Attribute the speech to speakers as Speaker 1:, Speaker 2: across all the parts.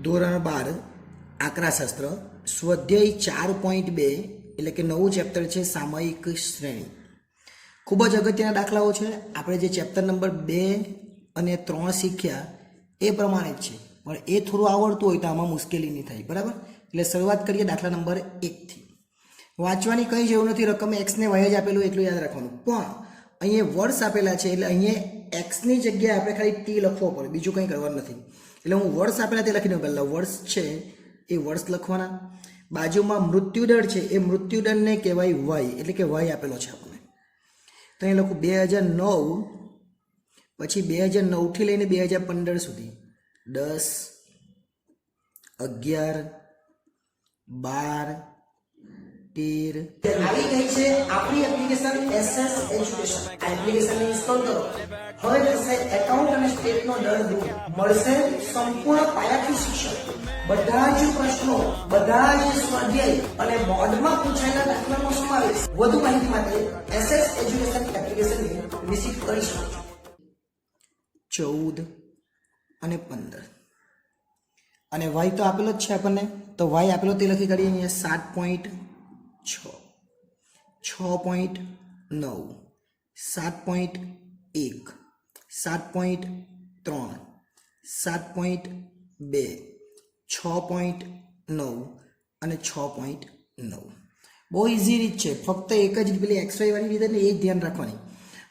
Speaker 1: ધોરણ 12 આંકડાશાસ્ત્ર સ્વાધ્યાય 4.2 એટલે કે નવું ચેપ્ટર છે સામયિક શ્રેણી. ખૂબ જ અગત્યના દાખલાઓ છે. આપણે જે ચેપ્ટર નંબર 2 અને 3 શીખ્યા એ પ્રમાણે જ છે, પણ એ થોડું આવડતું હોય તો આમાં મુશ્કેલી નહીં થાય. બરાબર? એટલે શરૂઆત કરીએ દાખલા નંબર 1 થી. વાંચવાની કંઈ જરૂર નથી, રકમ x ને y જ આપેલું એટલું યાદ રાખવાનું. પણ અહીંયા વર્ષ આપેલા છે એટલે અહીંયા x ની જગ્યાએ આપણે ખાલી t લખવો પડે, બીજું કંઈ કરવાનું નથી. એટલે હું વર્ષ આપેલા તે લખી દઉં. પહેલાં વર્ષ છે એ વર્ષ લખવાના. બાજુમાં મૃત્યુદર છે એ મૃત્યુદરને કહેવાય y, એટલે કે y આપેલો છે આપણને. તો અહીં લખું 2009, પછી 2009 થી લઈને 2015 સુધી 10, 11, 12, 13 આવી ગઈ છે આપણી એપ્લિકેશન SS એજ્યુકેશન. આ એપ્લિકેશન ઇન્સ્ટોલ કરો. હવે થશે એકાઉન્ટ અને સ્ટેટનો દર દૂર. મળશે સંપૂર્ણ પાયાથી શિક્ષણ. બધા જ પ્રશ્નો, બધા જ સ્વાધ્યાય અને બોર્ડમાં પૂછાયેલા દાખલાનો સમાવેશ. વધુ માહિતી માટે SS એજ્યુકેશન એપ્લિકેશનને વિઝિટ કરી શકો છો. 14 અને 15 અને y તો આપેલો જ છે આપણને, તો y આપેલો તે લખી કાઢીએ. અહીંયા 7.6, 6.9, 7.1, 7.3, 7.2, 6.9 અને 6.9. બહુ ઇઝી રીત છે. ફક્ત એક જ પેલી XY વાળી રીતે ને એ જ ધ્યાન રાખવાની.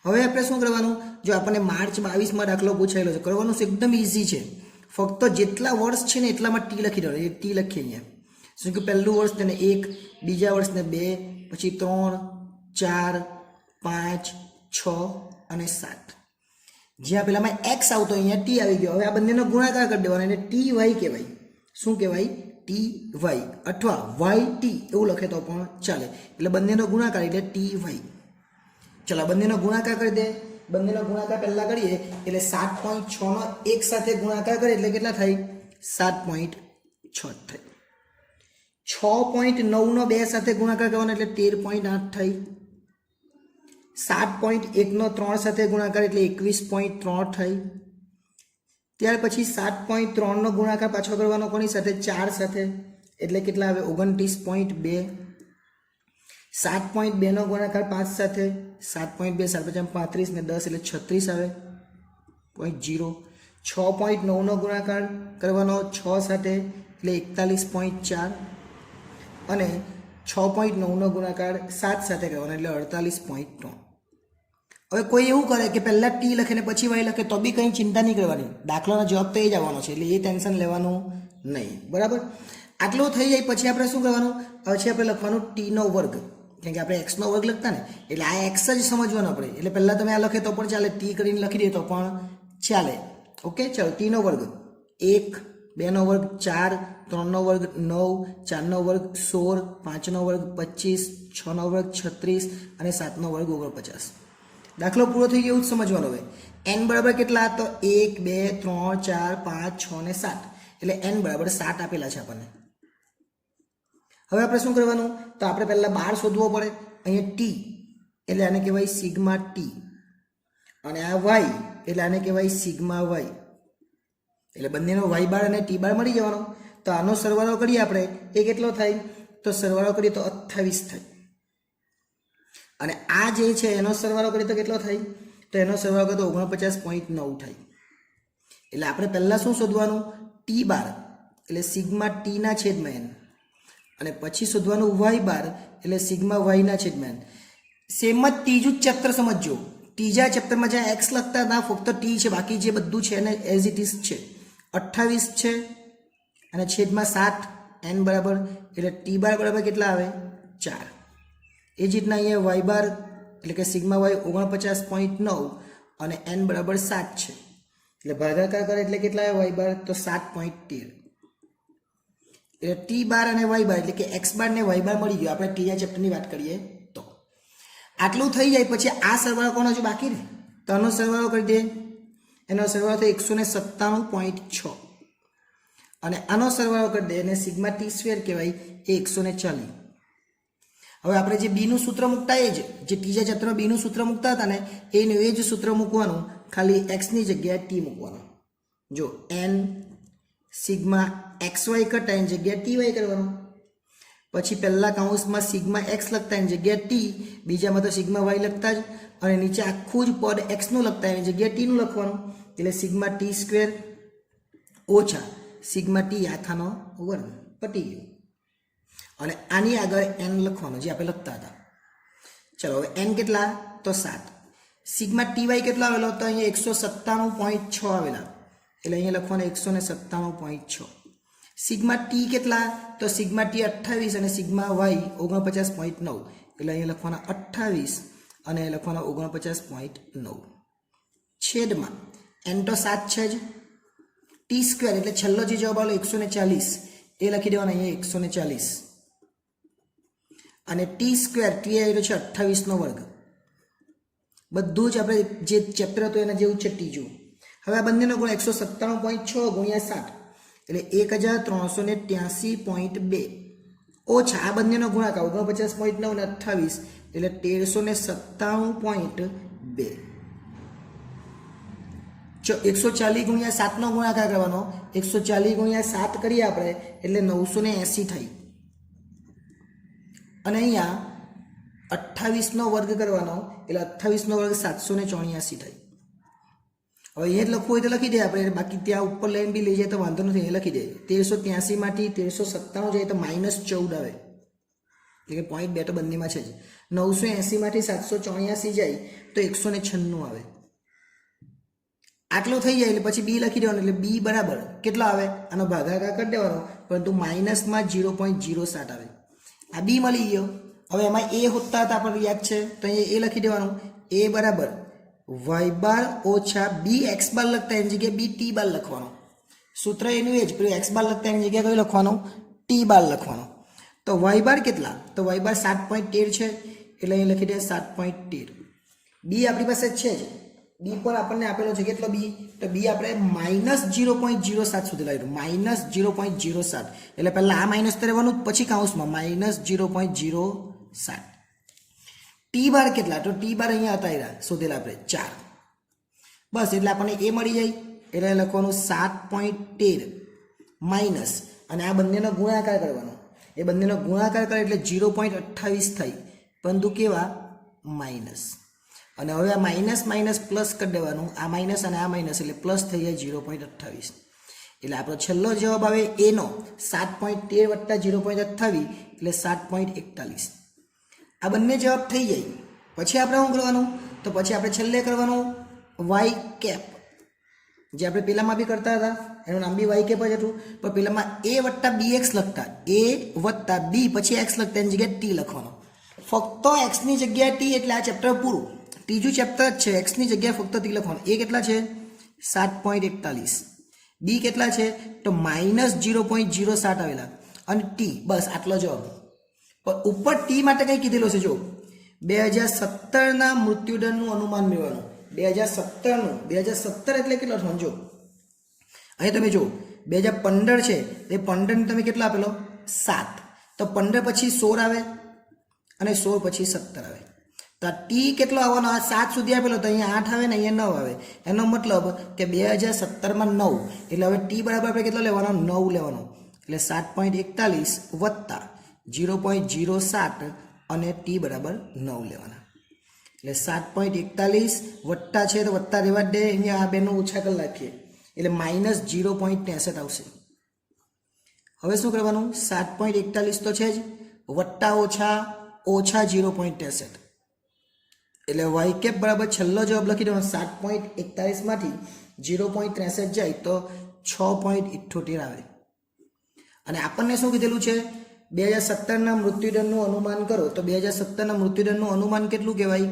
Speaker 1: હવે આપણે શું કરવાનું, જો આપણને માર્ચ 22માં દાખલો પૂછાયેલો છે, કરવાનું એકદમ ઇઝી છે. ફક્ત જેટલા વર્ષ છે ને એટલામાં ટી લખી દેવાનું. એ ટી લખીએ અહીંયા. શું કે પહેલું વર્ષ તેને 1, બીજા વર્ષને 2, પછી 3, 4, 5, 6 અને 7. જ્યાં પેલામાં x આવતો અહીંયા ટી આવી ગયો. હવે આ બંનેનો ગુણાકાર કરી દેવાનો, એને ty કહેવાય. શું કહેવાય? ty અથવા yt એવું લખે તો પણ ચાલે. એટલે બંનેનો ગુણાકાર એટલે ty. ચલો બંનેનો ગુણાકાર કરી દે. બંનેનો ગુણાકાર પહેલા કરીએ એટલે 7.6 નો એક સાથે ગુણાકાર કરીએ એટલે કેટલા થાય? 7.6 થાય. 6.9 નો બે સાથે ગુણાકાર કરવાનો એટલે 13.8 થાય. 7.1 નો 3 સાથે ગુણાકાર એટલે 21.3 થાય. ત્યાર પછી 7.3 નો ગુણાકાર પાછો કરવાનો કોની સાથે? 4 સાથે, એટલે કેટલા આવે? 29.2. 7.2 નો ગુણાકાર 5 સાથે, 7.2 7 35 ને 10 એટલે 36 આવે. 0. 6.9 નો ગુણાકાર કરવાનો 6 સાથે એટલે 41.4 અને 6.9 નો ગુણાકાર 7 સાથે કરવાનો એટલે 48.3. હવે કોઈ એવું કરે કે પહેલા ટી લખે ને પછી y લખે તો બી કંઈ ચિંતા નહીં કરવાની. દાખલાનો જવાબ તો એ જ આવવાનો છે, એટલે એ ટેન્શન લેવાનું નહીં. બરાબર? આટલું થઈ જાય પછી આપણે શું કરવાનું? પછી આપણે લખવાનું ટીનો વર્ગ, કેમ કે આપણે એક્સનો વર્ગ લખતા ને, એટલે આ એક્સ જ સમજવાનો આપણે. એટલે પહેલાં તમે આ લખે તો પણ ચાલે, ટી કરીને લખી દે તો પણ ચાલે. ઓકે, ચાલો. ટીનો વર્ગ 1, 2 નો વર્ગ 4, 3 નો વર્ગ 9, 4 નો વર્ગ 16, 5 નો વર્ગ 25, 6 નો વર્ગ 36 અને 7 નો વર્ગ 49. દાખલો પૂરો થઈ ગયો. એવું જ સમજવાનો. હવે n બરાબર કેટલા? તો 1, 2, 3, 4, 5, 6 અને 7. એટલે n બરાબર 7 આપેલા છે આપણને. હવે આપણે શું કરવાનું? તો આપણે પહેલા 12 શોધવો પડે. અહીંયા t એટલે આને કહેવાય સિગ્મા t અને આ y એટલે આને કહેવાય સિગ્મા y. એટલે બંનેનો y બાર અને t બાર મળી જવાનો. તો આનો સરવાળો કરીએ આપણે, એ કેટલો થાય? તો સરવાળો કરીએ તો 28 થાય. અને આ જે છે એનો સરવાળો કરીએ તો કેટલો થાય? તો એનો સરવાળો કરીએ તો 49.9 થાય. એટલે આપણે પહેલાં શું શોધવાનું? ટી બાર એટલે સિગ્મા ટી ના છેદમાં n, અને પછી શોધવાનું y બાર એટલે સિગ્મા y ના છેદમાં n. સેમ જ ત્રીજું જ ચેપ્ટર સમજજો. ત્રીજા ચેપ્ટરમાં જ્યાં x લખતા હતા ફક્ત ટી છે, બાકી જે બધું છે એને એઝ ઇટ ઇઝ છે. 28 છે અને છેદમાં 7 n બરાબર, એટલે ટી બાર બરાબર કેટલા આવે? 4. એ જ રીતના અહીંયા y બાર એટલે કે સિગ્મા y 49.9 અને n બરાબર 7 છે. એટલે ભાગાકાર કરે એટલે કેટલા આવે y બાર? તો 7.13. એટલે ટી બાર અને y બાર એટલે કે x બાર ને y બાર મળી ગયો. આપણે ત્રીજા ચેપ્ટરની વાત કરીએ તો આટલું થઈ જાય. પછી આ સરવાળો કોનો હજુ બાકી ને, તો આનો સરવાળો કરી દે. એનો સરવાળો થાય 197.6 અને આનો સરવાળો કરી દે એને સિગ્મા ટી સ્ક્વેર કહેવાય, એ 140. હવે આપણે જે બીનું સૂત્ર મૂકતા એ જ જે ત્રીજા ચેપ્ટરમાં બીનું સૂત્ર મૂકતા હતા ને એનું એ જ સૂત્ર મૂકવાનું, ખાલી x ની જગ્યાએ t મૂકવાનું. જો n સિગ્મા એક્સ વાય કરતા એની જગ્યાએ ટી વાય કરવાનું. પછી પહેલા કૌંસમાં સિગ્મા એક્સ લખતા એની જગ્યાએ ટી, બીજામાં તો સિગ્મા વાય લખતા જ, અને નીચે આખું જ પદ એક્સનું લખતા એની જગ્યાએ ટીનું લખવાનું. એટલે સિગ્મા ટી સ્ક્વેર ઓછા સિગ્મા ટી આખાનો વર્ગ પટી ગયું. અને આની આગળ એન લખવાનું જે આપણે લખતા હતા. ચલો હવે એન કેટલા? તો 7. સિગ્મા ટી વાય કેટલો આવેલો? તો અહીંયા 197.6 આવેલા, એટલે અહીંયા લખવાનું 197.6. સિગ્મા ટી કેટલા? તો સિગ્મા ટી 28 અને સિગ્મા વાય 49.9, એટલે અહીંયા લખવાના 28 અને લખવાના 49.9. છેદમાં એન તો 7 છે જ, ટી સ્ક્વેર એટલે છેલ્લો જે જવાબ આવેલો 140 એ લખી દેવાનો અહીંયા 140, અને ટી સ્ક્વેર ટી આવેલો છે 28નો વર્ગ. બધું જ આપણે જે ચેપ્ટર હતું એના જેવું છે ત્રીજું. હવે આ બંનેનો ગુણ 197.6 ગુણ્યા 7 એટલે 1383.2 ઓછા આ બંનેનો ગુણાકાર 49.9 અને 28 એટલે 1397.2. 140 ગુણ્યા 7નો ગુણાકાર કરવાનો, 140 ગુણ્યા 7 કરીએ આપણે એટલે 980 થઈ, અને અહીંયા 28નો વર્ગ કરવાનો એટલે 28નો વર્ગ 784 થઈ. હવે અહીંયા જ લખવું હોય તો લખી દે આપણે, બાકી ત્યાં ઉપર લાઈન બી લઈ જાય તો વાંધો નથી, એ લખી દે. 1383 માંથી 1397 જાય તો -14 આવે, એટલે કે પોઈન્ટ 2 તો બંનેમાં છે જ. 980 માંથી 784 જાય તો 196 આવે. આટલો થઈ જાય એટલે પછી બી લખી દેવાનું, એટલે બી બરાબર કેટલો આવે? આનો ભાગાકાર કરી દેવાનો, પરંતુ માઇનસમાં 0.07 આવે. આ બી મળી ગયો. હવે એમાં એ હોતા હતા આપણને યાદ છે, તો અહીંયા એ લખી દેવાનું. એ બરાબર વાય બાર ઓછા બી એક્સ બાર લખતા એની જગ્યાએ બી ટી બાર લખવાનો. સૂત્ર એનું એ જ, પેલું એક્સ બાર લખતા એની જગ્યાએ કયું લખવાનું? ટી બાર લખવાનો. તો વાય બાર કેટલા? તો વાય બાર 7.13 છે, એટલે અહીં લખી દે 7.13. બી આપણી પાસે છે જ, બી પર આપણને આપેલો છે કેટલો બી? તો બી આપણે -0.07 સુધી લાવ્યું, -0.07, એટલે પહેલાં આ માઇનસ તો રહેવાનું, પછી કાઉન્સમાં -0.07. ટી બાર કેટલા? તો ટી બાર અહીંયા હતા શોધેલા આપણે 4. બસ એટલે આપણને એ મળી જાય, એટલે લખવાનું 7.13 માઇનસ, અને આ બંનેનો ગુણાકાર કરવાનો. એ બંનેનો ગુણાકાર કરે એટલે 0.28 થઈ, પરંતુ કેવા? માઇનસ. અને હવે આ માઇનસ માઇનસ પ્લસ કરી દેવાનું, આ માઇનસ અને આ માઇનસ એટલે પ્લસ થઈ જાય 0.28. એટલે આપણો છેલ્લો જવાબ આવે એનો 7.13 વત્તા 0.28 એટલે 7.41. આ બંને જવાબ થઈ જાય. પછી આપણે શું કરવાનું? તો પછી આપણે છેલ્લે કરવાનું વાય કેપ, જે આપણે પેલામાં બી કરતા હતા, એનું નામ બી વાય કેપ જ હતું, પણ પેલામાં એ વત્તા બી એક્સ લખતા, એ વત્તા બી પછી એક્સ લખતા એની જગ્યાએ ટી લખવાનો. ફક્ત એક્સની જગ્યાએ ટી, એટલે આ ચેપ્ટર પૂરું. ત્રીજું ચેપ્ટર જ છે, એક્સની જગ્યાએ ફક્ત ટી લખવાનું. એ કેટલા છે? 7.41. બી કેટલા છે? તો -0.07 આવેલા, અને ટી બસ આટલો જવાબ. પણ ઉપર ટી માટે કંઈ કીધેલો છે? જો 2017ના મૃત્યુદરનું અનુમાન મેળવવાનું. 2017 એટલે કેટલો સમજો. અહીં તમે જો 2015 છે, એ 15 તમે કેટલો આપેલો? 7. તો 15 પછી 16 આવે, અને 16 પછી 17 આવે. તો આ ટી કેટલો આવવાનો? આ 7 સુધી આપેલો, તો અહીંયા 8 આવે ને અહીંયા 9 આવે. એનો મતલબ કે 2017માં 9, એટલે હવે ટી બરાબર આપણે કેટલો લેવાનો? 9 લેવાનો. એટલે 7.41 વત્તા 0.07 અને ટી બરાબર 9 લેવાના. એટલે 7.41 વત્તા છે તો વત્તા રહેવા દે, અહીંયા આ બેનો ઓછા કરી નાખીએ એટલે -0.63 આવશે. હવે શું કરવાનું? 7.41 તો છે જ, વત્તા ઓછા ઓછા 0.63, એટલે વાય કેપ બરાબર છેલ્લો જવાબ લખી દેવાનો. 7.41 માંથી 0.63 જાય તો 6.78 આવે. અને આપણને શું કીધેલું છે? 2017ના મૃત્યુદરનું અનુમાન કરો, તો 2017ના મૃત્યુદરનું અનુમાન કેટલું કહેવાય?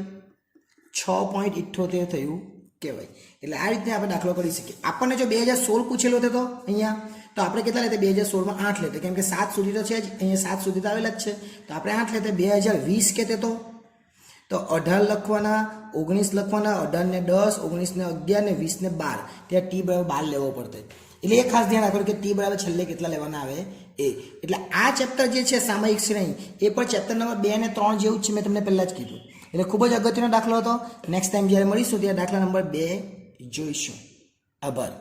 Speaker 1: 6.78 થયું કહેવાય. એટલે આ રીતે આપણે દાખલો કરી શકીએ. આપણને જો 2016 પૂછેલો હતો તો અહીંયા, તો આપણે કેટલા લેતે? 2016માં 8 લેતે, કેમ કે 7 સુધી તો છે જ, અહીંયા 7 સુધી તો આવેલા જ છે, તો આપણે 8 લેતે. 2020 કહેતે તો 18 લખવાના, 19 લખવાના, 18 ને 10, 19 ને 11 ને 20 ને 12, ત્યાં ટી બરાબર 12 લેવો પડતો. એટલે એ ખાસ ધ્યાન રાખો કે ટી બરાબર છેલ્લે કેટલા લેવાના આવે એ. એટલે આ ચેપ્ટર જે છે સામયિક શ્રેણી, એ પણ ચેપ્ટર નંબર 2 અને 3 જેવું જ છે, મેં તમને પહેલાં જ કીધું. એટલે ખૂબ જ અગત્યનો દાખલો હતો. નેક્સ્ટ ટાઈમ જ્યારે મળીશું ત્યારે દાખલા નંબર 2 જોઈશું. આભાર.